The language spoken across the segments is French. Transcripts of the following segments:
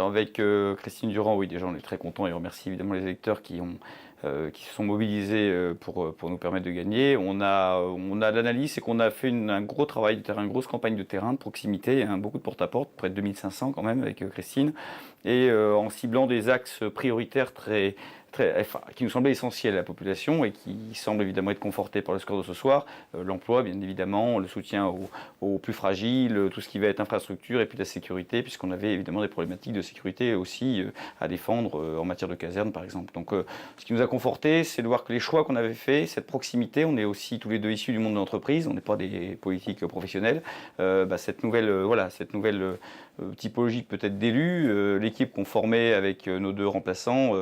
avec Christine Durand, oui, déjà on est très contents et on remercie évidemment les électeurs qui se sont mobilisés pour nous permettre de gagner. On a l'analyse, c'est qu'on a fait un gros travail de terrain, une grosse campagne de terrain, de proximité, hein, beaucoup de porte-à-porte, près de 2500 quand même avec Christine, et en ciblant des axes prioritaires qui nous semblaient essentiels à la population et qui semblent évidemment être confortés par le score de ce soir. L'emploi, bien évidemment, le soutien aux plus fragiles, tout ce qui va être infrastructure et puis la sécurité, puisqu'on avait évidemment des problématiques de sécurité aussi à défendre en matière de caserne, par exemple. Donc, ce qui nous a conforté, c'est de voir que les choix qu'on avait faits, cette proximité, on est aussi tous les deux issus du monde de l'entreprise, on n'est pas des politiques professionnels, cette nouvelle typologie peut-être d'élus, l'équipe qu'on formait avec nos deux remplaçants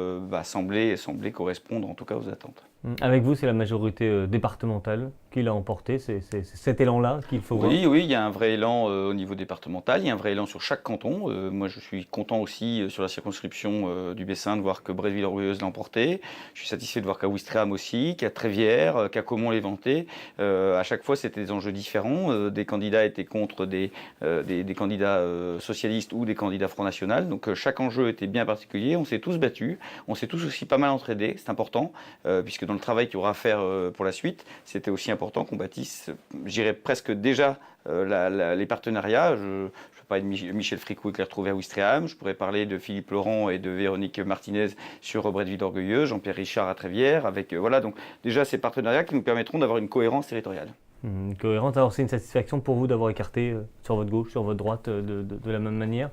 semblait correspondre en tout cas aux attentes. Avec vous, c'est la majorité départementale qui l'a emporté, c'est cet élan-là qu'il faut voir. Oui, il y a un vrai élan au niveau départemental, il y a un vrai élan sur chaque canton. Moi, je suis content aussi sur la circonscription du Bessin de voir que Bretteville-Orgueilleuse l'a emporté. Je suis satisfait de voir qu'à Ouistreham aussi, qu'à Trévière, qu'à Caumont-les-Ventés. À chaque fois, c'était des enjeux différents. Des candidats étaient contre des candidats socialistes ou des candidats Front National. Donc chaque enjeu était bien particulier. On s'est tous battus, on s'est tous aussi pas mal entraidés, c'est important, puisque dans le travail qu'il y aura à faire pour la suite, c'était aussi important qu'on bâtisse, j'irais presque déjà les partenariats. Je peux parler de Michel Fricot qui l'a retrouvé à Ouistreham, je pourrais parler de Philippe Laurent et de Véronique Martinez sur Bretteville-Orgueilleuse, Jean-Pierre Richard à Trévière, voilà, donc déjà ces partenariats qui nous permettront d'avoir une cohérence territoriale. Cohérente, alors c'est une satisfaction pour vous d'avoir écarté sur votre gauche, sur votre droite de la même manière?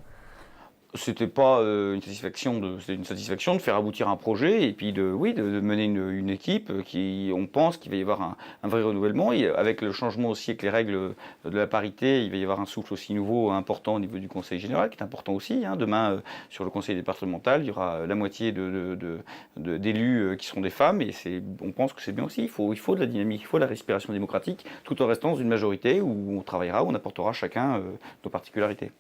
C'était pas c'était une satisfaction de faire aboutir un projet et puis de mener une équipe on pense qu'il va y avoir un vrai renouvellement. Et avec le changement aussi, avec les règles de la parité, il va y avoir un souffle aussi nouveau important au niveau du Conseil général, qui est important aussi. Hein. Demain, sur le Conseil départemental, il y aura la moitié d'élus qui seront des femmes et on pense que c'est bien aussi. Il faut de la dynamique, il faut de la respiration démocratique, tout en restant dans une majorité où on travaillera, où on apportera chacun nos particularités.